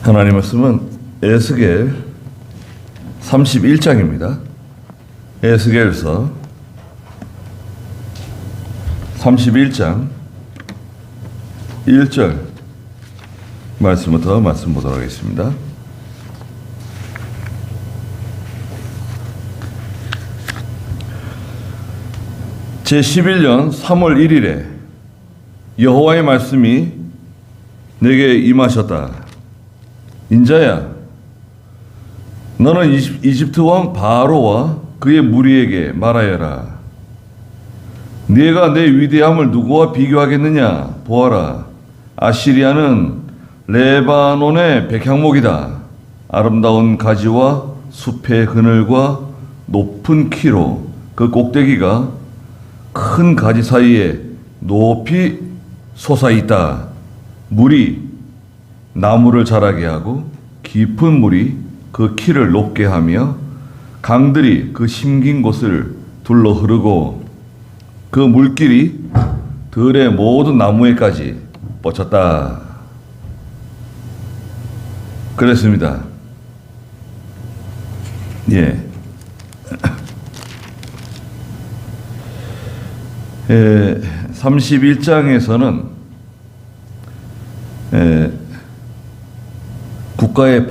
하나님 말씀은 에스겔 31장입니다. 에스겔서 31장 1절 말씀부터 말씀 보도록 하겠습니다. 제11년 3월 1일에 여호와의 말씀이 내게 임하셨다. 인자야, 너는 이집트 왕 바로와 그의 무리에게 말하여라. 네가 내 위대함을 누구와 비교하겠느냐? 보아라, 아시리아는 레바논의 백향목이다. 아름다운 가지와 숲의 그늘과 높은 키로 그 꼭대기가 큰 가지 사이에 높이 솟아있다. 물이 나무를 자라게 하고 깊은 물이 그 키를 높게 하며 강들이 그 심긴 곳을 둘러 흐르고 그 물길이 들의 모든 나무에까지 뻗쳤다. 그랬습니다. 예. 31장에서는 국가의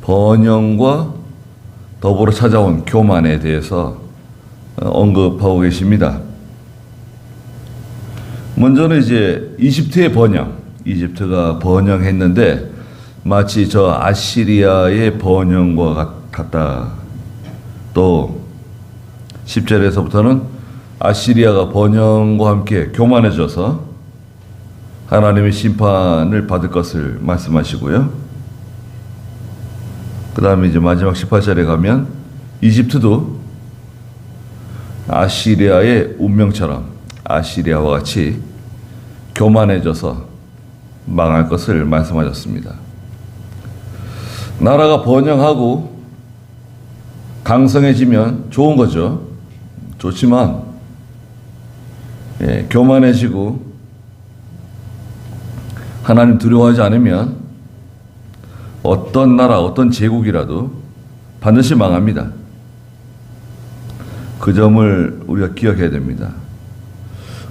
번영과 더불어 찾아온 교만에 대해서 언급하고 계십니다. 먼저는 이제 이집트의 이집트가 번영했는데 마치 저 아시리아의 번영과 같다. 또 10절에서부터는 아시리아가 번영과 함께 교만해져서 하나님의 심판을 받을 것을 말씀하시고요. 그 다음에 이제 마지막 18절에 가면 이집트도 아시리아의 운명처럼 아시리아와 같이 교만해져서 망할 것을 말씀하셨습니다. 나라가 번영하고 강성해지면 좋은 거죠. 좋지만 교만해지고 하나님 두려워하지 않으면 어떤 나라, 어떤 제국이라도 반드시 망합니다. 그 점을 우리가 기억해야 됩니다.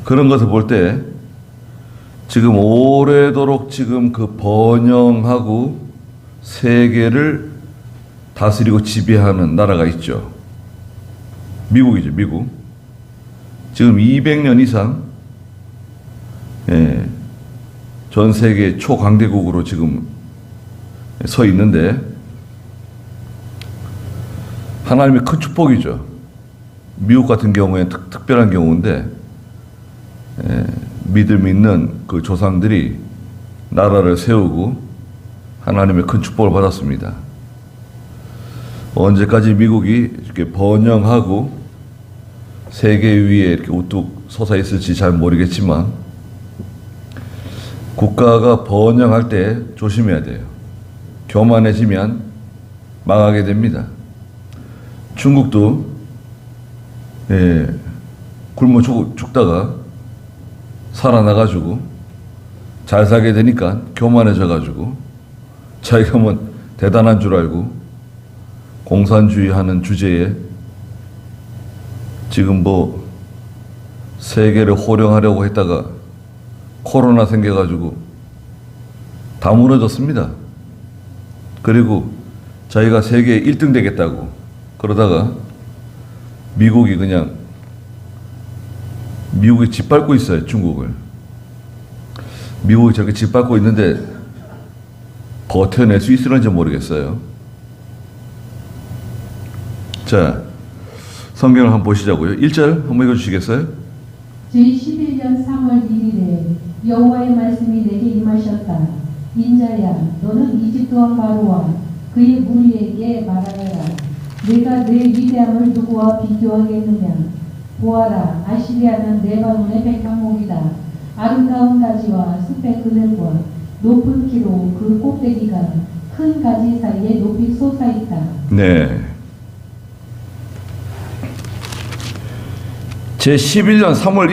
그런 것을 볼 때 지금 오래도록 지금 그 번영하고 세계를 다스리고 지배하는 나라가 있죠. 미국이죠, 미국. 지금 200년 이상 전 세계 초강대국으로 지금 서 있는데 하나님의 큰 축복이죠. 미국 같은 경우에 특별한 경우인데 믿음 있는 그 조상들이 나라를 세우고 하나님의 큰 축복을 받았습니다. 언제까지 미국이 이렇게 번영하고 세계 위에 이렇게 우뚝 솟아 있을지 잘 모르겠지만 국가가 번영할 때 조심해야 돼요. 교만해지면 망하게 됩니다. 중국도 굶어 죽다가 살아나가지고 잘 살게 되니까 교만해져가지고 자기가 뭐 대단한 줄 알고 공산주의 하는 주제에 지금 뭐 세계를 호령하려고 했다가 코로나 생겨가지고 다 무너졌습니다. 그리고 자기가 세계 1등 되겠다고 그러다가 미국이 짓밟고 있어요, 중국을. 미국이 저렇게 짓밟고 있는데 버텨낼 수 있을런지 모르겠어요. 자, 성경을 한번 보시자고요. 1절 한번 읽어주시겠어요? 제11년 3월 1일에 여호와의 말씀이 내게 임하셨다. 인자야, 너는 이집트 왕 바로와 그의 무리에게 말하여라. 내가 내 위대함을 누구와 비교하겠느냐? 보아라, 아시리아는 레바논의 백향목이다. 아름다운 가지와 숲의 그늘과 높은 키로 그 꼭대기가 큰 가지 사이에 높이 솟아있다. 네. 제11년 3월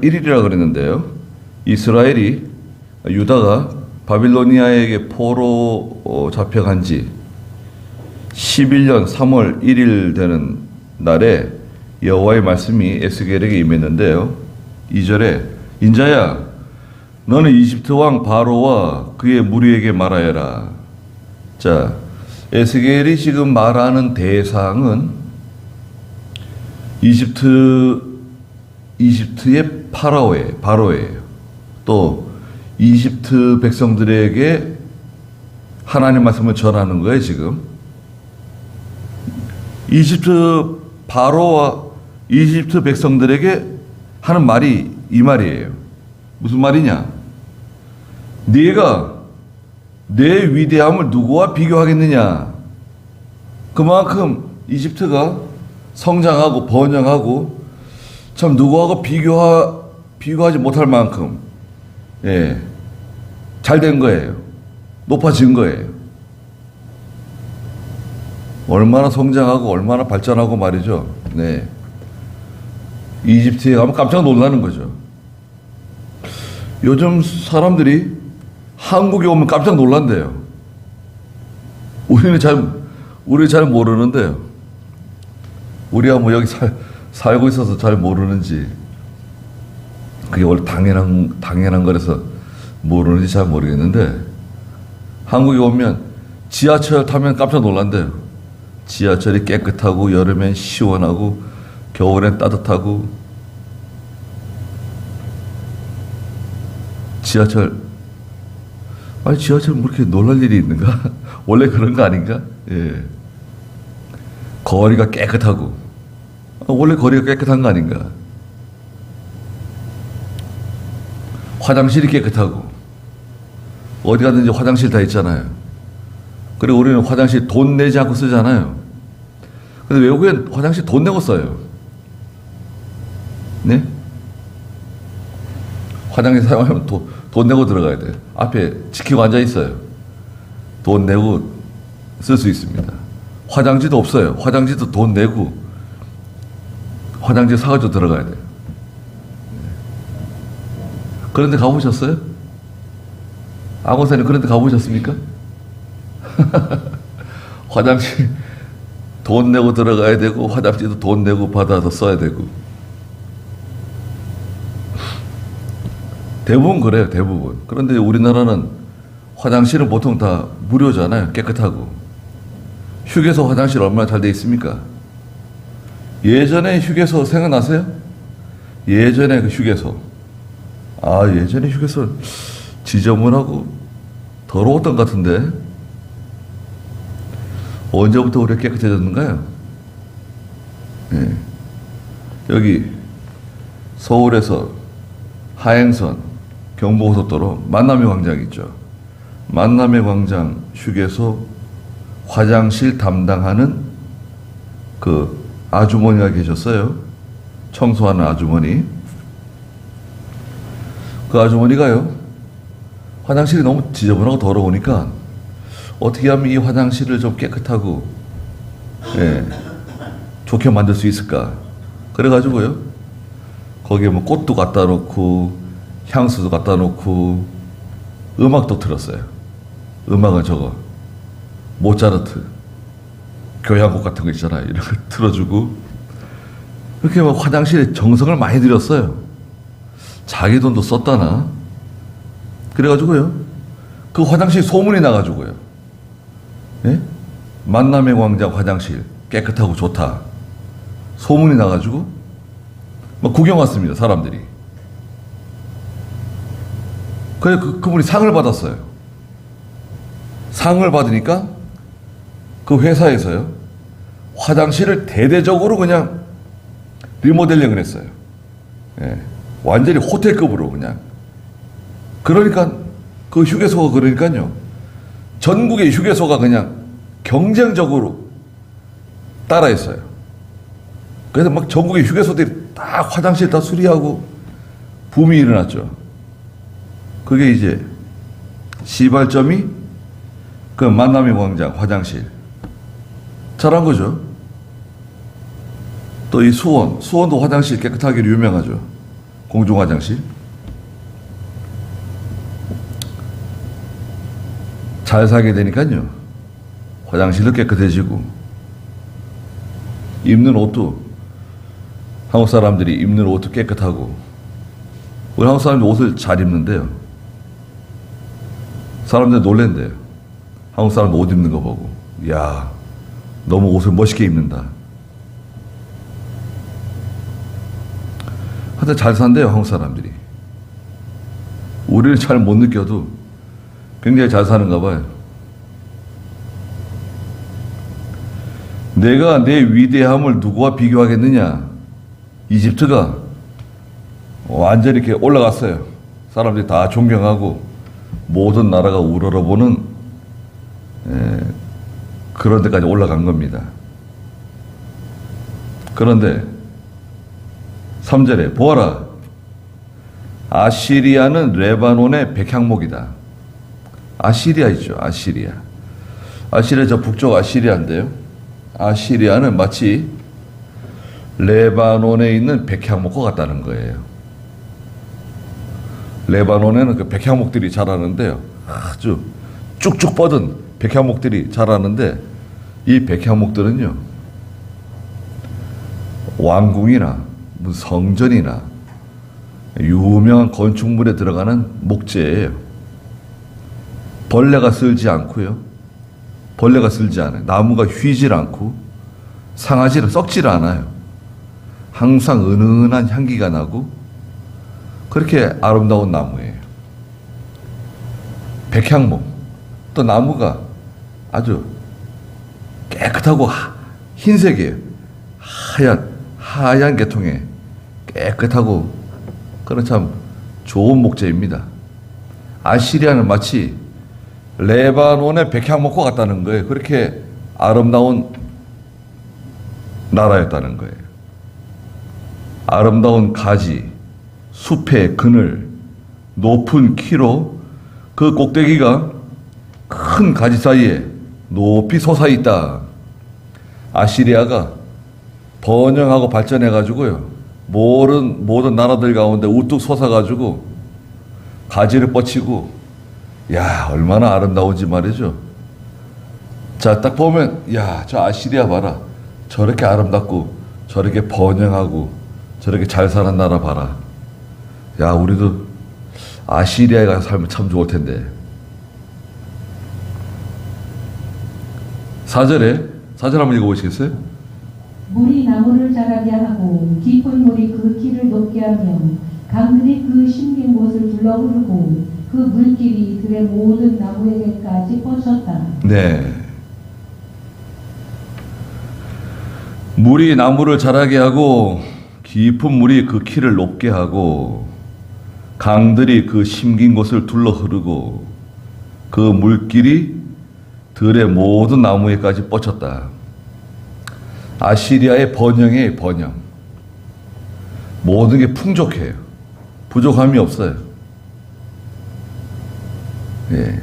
1일이라 그랬는데요. 이스라엘이, 유다가 바빌로니아에게 포로 잡혀간 지 11년 3월 1일 되는 날에 여호와의 말씀이 에스겔에게 임했는데요. 2절에 인자야 너는 이집트 왕 바로와 그의 무리에게 말하여라. 자, 에스겔이 지금 말하는 대상은 이집트의 바로예요. 또 이집트 백성들에게 하나님 말씀을 전하는 거예요, 지금. 이집트 바로와 이집트 백성들에게 하는 말이 이 말이에요. 무슨 말이냐? 네가 내 위대함을 누구와 비교하겠느냐? 그만큼 이집트가 성장하고 번영하고 참 누구하고 비교하지 못할 만큼 잘 된 거예요. 높아진 거예요. 얼마나 성장하고 얼마나 발전하고 말이죠. 네. 이집트에 가면 깜짝 놀라는 거죠. 요즘 사람들이 한국에 오면 깜짝 놀란대요. 우리 잘 모르는데요. 우리가 뭐 여기 살고 있어서 잘 모르는지, 그게 원래 당연한 거라서 모르는지 잘 모르겠는데, 한국에 오면 지하철 타면 깜짝 놀란대요. 지하철이 깨끗하고, 여름엔 시원하고, 겨울엔 따뜻하고, 지하철 뭐 이렇게 놀랄 일이 있는가? 원래 그런 거 아닌가? 예. 거리가 깨끗하고, 원래 거리가 깨끗한 거 아닌가? 화장실이 깨끗하고, 어디 가든지 화장실 다 있잖아요. 그리고 우리는 화장실 돈 내지 않고 쓰잖아요. 근데 외국엔 화장실 돈 내고 써요. 네? 화장실 사용하면 돈 내고 들어가야 돼요. 앞에 지키고 앉아 있어요. 돈 내고 쓸 수 있습니다. 화장지도 없어요. 화장지도 돈 내고 화장지 사가지고 들어가야 돼요. 그런데 가보셨어요? 악원사님 그런데 가보셨습니까? 화장실 돈 내고 들어가야 되고, 화장지도 돈 내고 받아서 써야 되고. 대부분 그래요, 대부분. 그런데 우리나라는 화장실은 보통 다 무료잖아요. 깨끗하고. 휴게소 화장실 얼마나 잘 돼 있습니까? 예전에 휴게소 생각나세요? 예전에 그 휴게소. 예전에 휴게소 지저분하고 더러웠던 것 같은데, 언제부터 우리가 깨끗해졌는가요? 예. 여기 서울에서 하행선 경부고속도로 만남의 광장 있죠. 만남의 광장 휴게소 화장실 담당하는 그 아주머니가 계셨어요. 청소하는 아주머니. 그 아주머니가요, 화장실이 너무 지저분하고 더러우니까 어떻게 하면 이 화장실을 좀 깨끗하고 좋게 만들 수 있을까? 그래가지고요, 거기에 뭐 꽃도 갖다 놓고 향수도 갖다 놓고 음악도 틀었어요. 음악은 저거 모차르트 교향곡 같은 거 있잖아요. 이런 거 틀어주고, 이렇게 막 화장실에 정성을 많이 들였어요. 자기 돈도 썼다나. 그래가지고요, 그 화장실 소문이 나가지고요, 예? 만남의 광장 화장실 깨끗하고 좋다 소문이 나가지고 막 구경 왔습니다, 사람들이. 그래, 그분이 상을 받았어요. 상을 받으니까 그 회사에서요, 화장실을 대대적으로 그냥 리모델링을 했어요. 예. 완전히 호텔급으로 그냥. 그러니까 그 휴게소가, 그러니까요, 전국의 휴게소가 그냥 경쟁적으로 따라했어요. 그래서 막 전국의 휴게소들이 다 화장실 다 수리하고 붐이 일어났죠. 그게 이제 시발점이 그 만남의 광장 화장실. 잘한 거죠. 또 이 수원도 화장실 깨끗하기로 유명하죠. 공중 화장실. 잘 살게 되니까요. 화장실도 깨끗해지고, 입는 옷도, 한국 사람들이 입는 옷도 깨끗하고, 우리 한국 사람들 옷을 잘 입는데요. 사람들 놀랜대요. 한국 사람들 옷 입는 거 보고. 야, 너무 옷을 멋있게 입는다. 하여튼 잘 산대요, 한국 사람들이. 우리는 잘 못 느껴도 굉장히 잘 사는가 봐요. 내가 내 위대함을 누구와 비교하겠느냐? 이집트가 완전히 이렇게 올라갔어요. 사람들이 다 존경하고 모든 나라가 우러러보는 그런 데까지 올라간 겁니다. 그런데 3절에 보아라, 아시리아는 레바논의 백향목이다. 아시리아 있죠. 아시리아 저 북쪽 아시리아인데요. 아시리아는 마치 레바논에 있는 백향목과 같다는 거예요. 레바논에는 그 백향목들이 자라는데요. 아주 쭉쭉 뻗은 백향목들이 자라는데, 이 백향목들은요, 왕궁이나 무슨 성전이나 유명한 건축물에 들어가는 목재예요. 벌레가 쓸지 않고요. 벌레가 쓸지 않아요. 나무가 휘질 않고 상하지를 썩질 않아요. 항상 은은한 향기가 나고 그렇게 아름다운 나무예요. 백향목. 또 나무가 아주 깨끗하고 흰색이에요. 하얀 계통에 깨끗하고 그런 참 좋은 목재입니다. 아시리아는 마치 레바논의 백향목과 같다는 거예요. 그렇게 아름다운 나라였다는 거예요. 아름다운 가지, 숲의 그늘, 높은 키로 그 꼭대기가 큰 가지 사이에 높이 솟아 있다. 아시리아가 번영하고 발전해가지고요, 모든 나라들 가운데 우뚝 솟아가지고 가지를 뻗치고, 야, 얼마나 아름다운지 말이죠. 자, 딱 보면, 야, 저 아시리아 봐라. 저렇게 아름답고 저렇게 번영하고 저렇게 잘 사는 나라 봐라. 야, 우리도 아시리아에 가서 살면 참 좋을 텐데. 4절 한번 읽어보시겠어요? 물이 나무를 자라게 하고 깊은 물이 그 길을 높게 하며 강들이 그 심긴 곳을 둘러 흐르고 그 물길이 들의 모든 나무에게까지 뻗쳤다. 네. 물이 나무를 자라게 하고 깊은 물이 그 키를 높게 하고 강들이 그 심긴 곳을 둘러 흐르고 그 물길이 들의 모든 나무에까지 뻗쳤다. 아시리아의 번영의 번영. 모든 게 풍족해요. 부족함이 없어요. 예.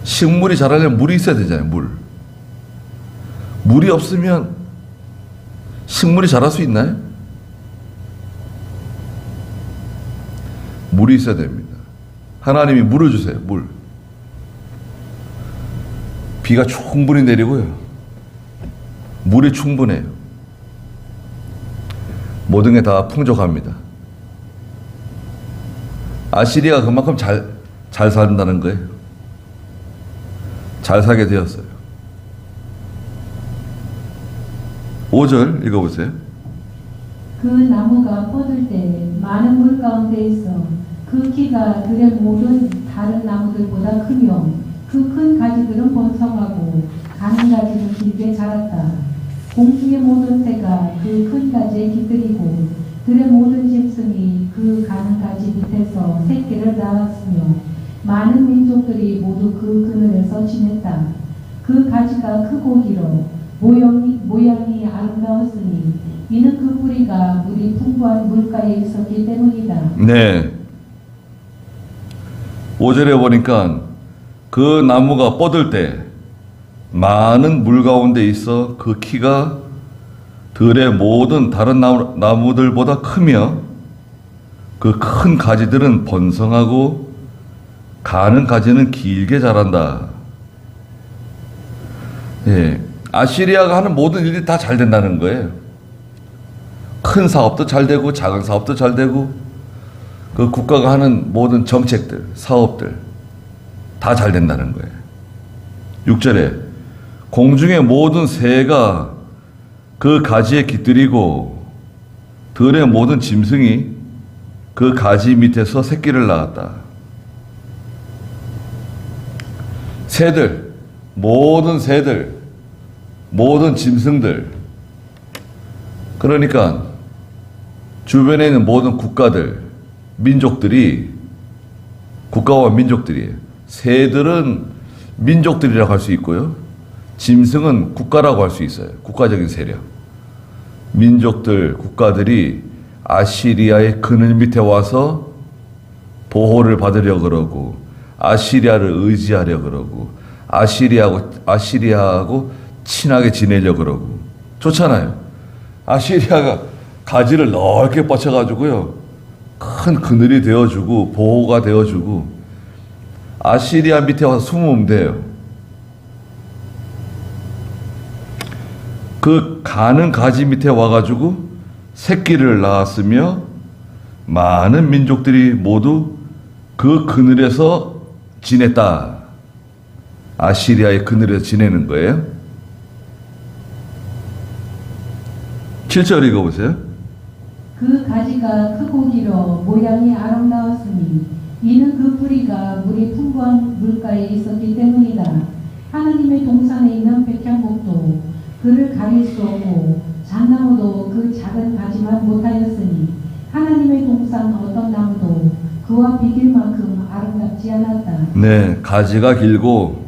식물이 자라려면 물이 있어야 되잖아요. 물이 없으면 식물이 자랄 수 있나요? 물이 있어야 됩니다. 하나님이 물을 주세요. 물. 비가 충분히 내리고요. 물이 충분해요. 모든 게 다 풍족합니다. 아시리아가 그만큼 잘 산다는 거예요. 잘 살게 되었어요. 5절 읽어보세요. 그 나무가 뻗을 때 많은 물 가운데 있어 그 키가 들의 모든 다른 나무들보다 크며 그 큰 가지들은 번성하고 가는 가지는 길게 자랐다. 공중의 모든 새가 그 큰 가지에 깃들이고 들의 모든 짐승이 그 가는 가지 밑에서 새끼를 낳았으며 많은 민족들이 모두 그 그늘에서 지냈다. 그 가지가 크고 길어 모양이 아름다웠으니 이는 그 뿌리가 물이 풍부한 물가에 있었기 때문이다. 네. 5절에 보니까 그 나무가 뻗을 때 많은 물 가운데 있어 그 키가 들의 모든 다른 나무들보다 크며 그 큰 가지들은 번성하고 가는 가지는 길게 자란다. 예, 아시리아가 하는 모든 일이 다 잘 된다는 거예요. 큰 사업도 잘 되고 작은 사업도 잘 되고 그 국가가 하는 모든 정책들, 사업들 다 잘 된다는 거예요. 6절에 공중의 모든 새가 그 가지에 깃들이고 들의 모든 짐승이 그 가지 밑에서 새끼를 낳았다. 새들, 모든 새들, 모든 짐승들, 그러니까 주변에 있는 모든 국가들, 민족들이, 국가와 민족들이에요. 새들은 민족들이라고 할 수 있고요. 짐승은 국가라고 할 수 있어요. 국가적인 세력. 민족들, 국가들이 아시리아의 그늘 밑에 와서 보호를 받으려 그러고 아시리아를 의지하려 그러고 아시리아하고 친하게 지내려 그러고 좋잖아요. 아시리아가 가지를 넓게 뻗쳐가지고요. 큰 그늘이 되어주고 보호가 되어주고 아시리아 밑에 와서 숨으면 돼요. 그 가는 가지 밑에 와가지고 새끼를 낳았으며 많은 민족들이 모두 그 그늘에서 지냈다. 아시리아의 그늘에서 지내는 거예요. 7절 읽어보세요. 그 가지가 크고 길어 모양이 아름다웠으니 이는 그 뿌리가 물이 풍부한 물가에 있었기 때문이다. 하나님의 동산에 있는 백향목도 그를 가릴 수 없고 잣나무도 그 작은 가지만 못하였으니 하나님의 동산 어떤 나무도 그와 비길 만큼 아름답지 않았다. 네, 가지가 길고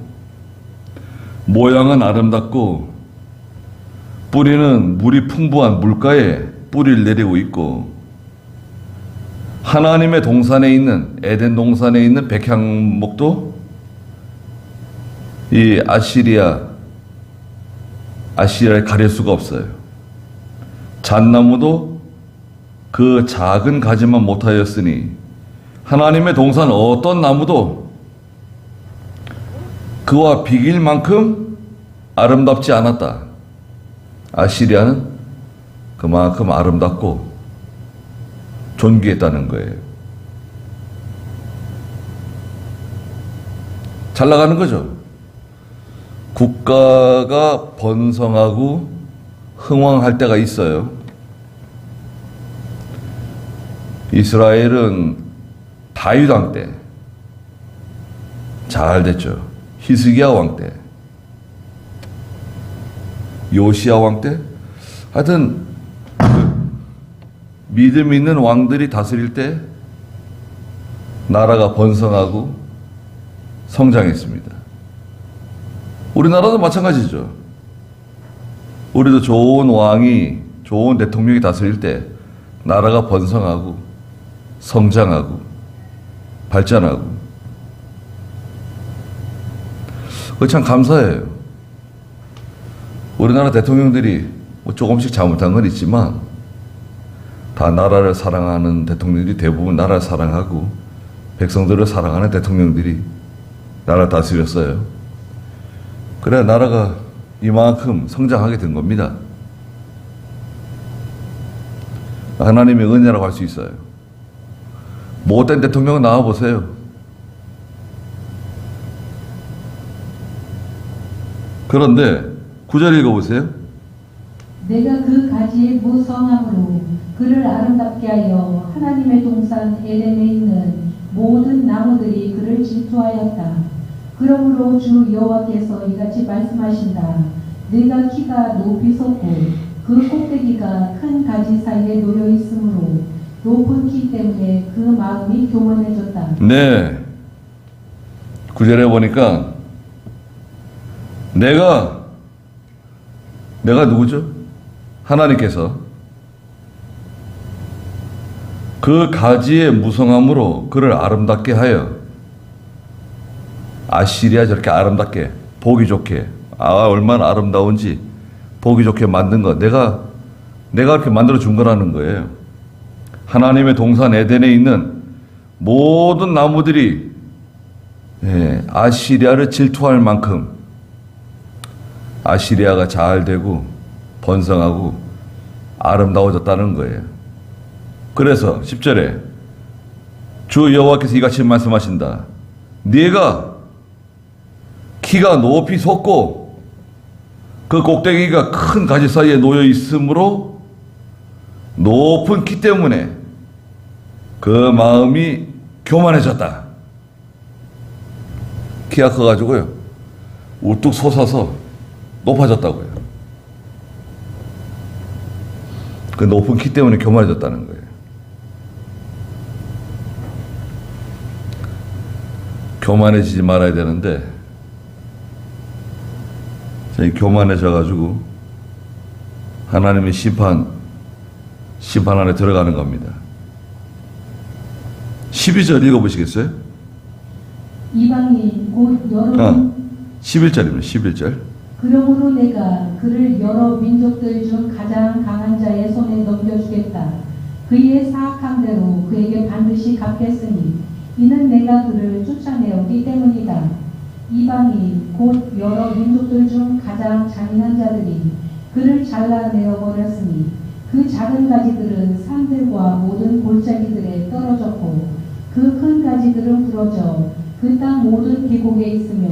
모양은 아름답고 뿌리는 물이 풍부한 물가에 뿌리를 내리고 있고 하나님의 동산에 있는 에덴 동산에 있는 백향목도 이 아시리아를 가릴 수가 없어요. 잣나무도 그 작은 가지만 못하였으니 하나님의 동산 어떤 나무도 그와 비길 만큼 아름답지 않았다. 아시리아는 그만큼 아름답고 존귀했다는 거예요. 잘 나가는 거죠. 국가가 번성하고 흥왕할 때가 있어요. 이스라엘은 다윗 왕 때 잘 됐죠. 히스기야 왕 때, 요시야 왕 때, 하여튼 믿음 있는 왕들이 다스릴 때 나라가 번성하고 성장했습니다. 우리나라도 마찬가지죠. 우리도 좋은 왕이, 좋은 대통령이 다스릴 때 나라가 번성하고 성장하고 발전하고 그거 참 감사해요. 우리나라 대통령들이 뭐 조금씩 잘못한 건 있지만 다 나라를 사랑하는 대통령들이 대부분 나라를 사랑하고 백성들을 사랑하는 대통령들이 나라를 다스렸어요. 그래야 나라가 이만큼 성장하게 된 겁니다. 하나님의 은혜라고 할 수 있어요. 못된 대통령 나와보세요. 그런데 9절 읽어보세요. 내가 그 가지의 무성함으로 그를 아름답게 하여 하나님의 동산 에덴에 있는 모든 나무들이 그를 질투하였다. 그러므로 주 여호와께서 이같이 말씀하신다. 내가 키가 높이 솟고 그 꼭대기가 큰 가지 사이에 놓여 있으므로 높은 키 때문에 그 마음이 교만해졌다. 네. 9절에 보니까 내가 누구죠? 하나님께서 그 가지의 무성함으로 그를 아름답게 하여 아시리아 저렇게 아름답게 보기 좋게 얼마나 아름다운지 보기 좋게 만든 것 내가 그렇게 만들어 준 거라는 거예요. 하나님의 동산 에덴에 있는 모든 나무들이 예, 아시리아를 질투할 만큼 아시리아가 잘 되고 번성하고 아름다워졌다는 거예요. 그래서 10절에 주 여호와께서 이같이 말씀하신다. 네가 키가 높이 솟고 그 꼭대기가 큰 가지 사이에 놓여 있으므로 높은 키 때문에 그 마음이 교만해졌다. 키가 커가지고요 우뚝 솟아서 높아졌다고요. 그 높은 키 때문에 교만해졌다는 거예요. 교만해지지 말아야 되는데 저희 교만해져가지고 하나님의 심판 안에 들어가는 겁니다. 12절 읽어보시겠어요? 이방인 곧 여러 11절입니다. 11절. 그러므로 내가 그를 여러 민족들 중 가장 강한 자의 손에 넘겨주겠다. 그의 사악한 대로 그에게 반드시 갚겠으니 이는 내가 그를 쫓아내었기 때문이다. 이방인 곧 여러 민족들 중 가장 잔인한 자들이 그를 잘라내어 버렸으니 그 작은 가지들은 산들과 모든 골짜기들에 떨어졌고 그 큰 가지들은 부러져 그 땅 모든 계곡에 있으며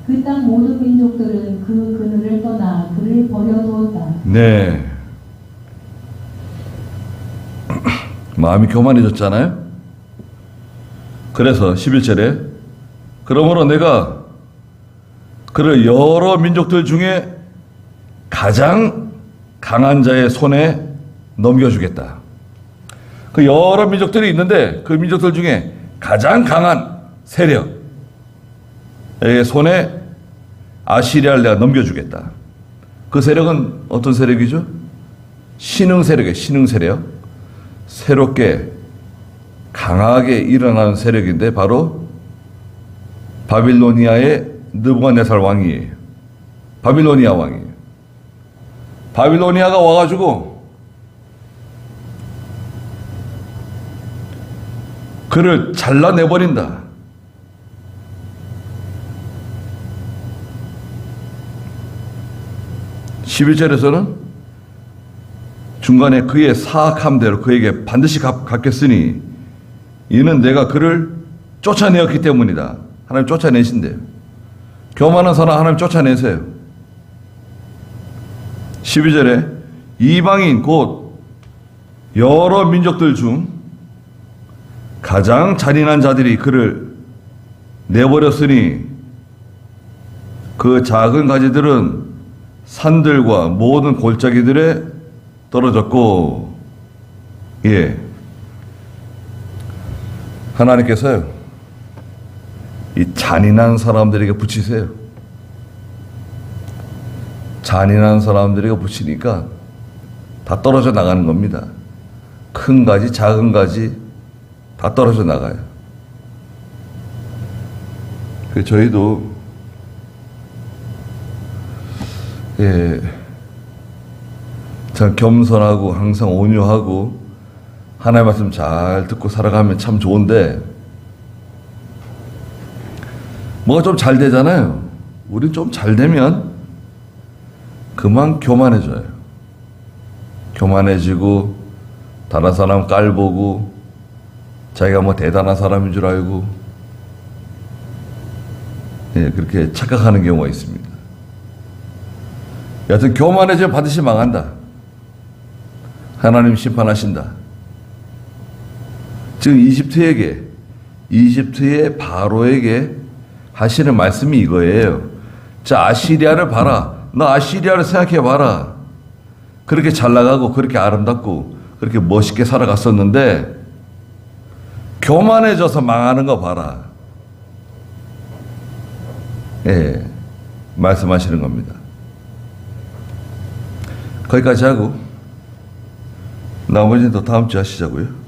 그 땅 모든 민족들은 그 그늘을 떠나 그를 버려두었다. 네. 마음이 교만해졌잖아요. 그래서 11절에 그러므로 내가 그를 여러 민족들 중에 가장 강한 자의 손에 넘겨주겠다. 그 여러 민족들이 있는데 그 민족들 중에 가장 강한 세력의 손에 아시리아를 내가 넘겨주겠다. 그 세력은 어떤 세력이죠? 신흥 세력이에요. 신흥 세력. 새롭게 강하게 일어나는 세력인데 바로 바빌로니아의 느부갓네살 왕이에요. 바빌로니아 왕이에요. 바빌로니아가 와가지고 그를 잘라내버린다. (11절에서는) 중간에 그의 사악함대로 그에게 반드시 갚겠으니 이는 내가 그를 쫓아내었기 때문이다. 하나님 쫓아내신대요. 교만한 사람 하나님 쫓아내세요. 12절에 이방인 곧 여러 민족들 중 가장 잔인한 자들이 그를 내버렸으니 그 작은 가지들은 산들과 모든 골짜기들에 떨어졌고, 예. 하나님께서요, 이 잔인한 사람들에게 붙이세요. 잔인한 사람들에게 붙이니까 다 떨어져 나가는 겁니다. 큰 가지, 작은 가지 다 떨어져 나가요. 그 저희도 예, 참 겸손하고 항상 온유하고 하나님의 말씀 잘 듣고 살아가면 참 좋은데 뭐가 좀 잘 되잖아요. 우리 좀 잘 되면 그만 교만해져요. 교만해지고 다른 사람 깔보고 자기가 뭐 대단한 사람인 줄 알고 예, 그렇게 착각하는 경우가 있습니다. 여하튼 교만해지면 반드시 망한다. 하나님 심판하신다. 지금 이집트의 바로에게 하시는 말씀이 이거예요. 자, 아시리아를 봐라. 너 아시리아를 생각해 봐라. 그렇게 잘 나가고 그렇게 아름답고 그렇게 멋있게 살아갔었는데 교만해져서 망하는 거 봐라. 예, 말씀하시는 겁니다. 거기까지 하고 나머지는 또 다음 주에 하시자고요.